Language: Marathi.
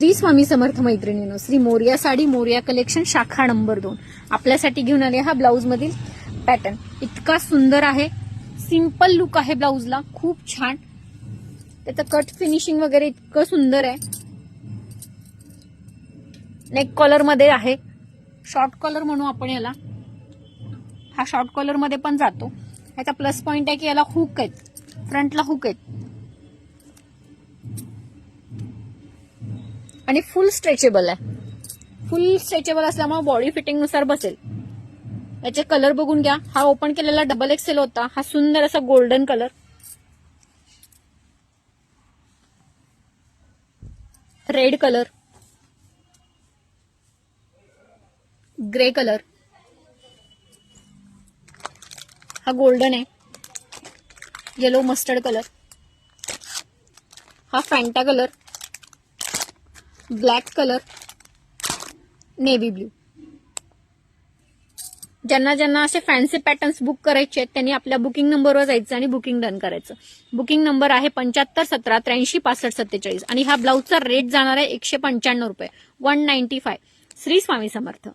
श्री स्वामी समर्थ मैत्रिणींनो, श्री मोरया साडी मोरया कलेक्शन शाखा नंबर 2 आपल्यासाठी घेऊन आले. हा ब्लाऊज मधील पॅटर्न इतका सुंदर आहे. सिंपल लुक आहे ब्लाऊजला, खूप छान. त्याचं कट फिनिशिंग वगैरे इतकं सुंदर आहे. नेक कॉलर मध्ये आहे, शॉर्ट कॉलर म्हणू आपण याला. हा शॉर्ट कॉलर मध्ये पण जातो. याचा प्लस पॉइंट आहे की याला हुक आहेत, फ्रंटला हुक आहेत आणि फुल स्ट्रेचेबल आहे. फुल स्ट्रेचेबल असल्यामुळे बॉडी फिटिंग नुसार बसेल. याचे कलर बघून घ्या. हा ओपन केलेला डबल एक्सेल होता. हा सुंदर असा golden colour, red colour, grey colour, हा गोल्डन आहे, येलो मस्टर्ड कलर, हा Fanta colour, black colour, navy blue. ज्यांना ज्यांना असे फॅन्सी पॅटर्न्स बुक करायचे आहेत त्यांनी आपल्या बुकिंग नंबरवर जायचं आणि बुकिंग डन करायचं. बुकिंग नंबर आहे 7517836547 आणि हा ब्लाऊजचा रेट जाणार आहे 195 रुपये, 195. श्री स्वामी समर्थ.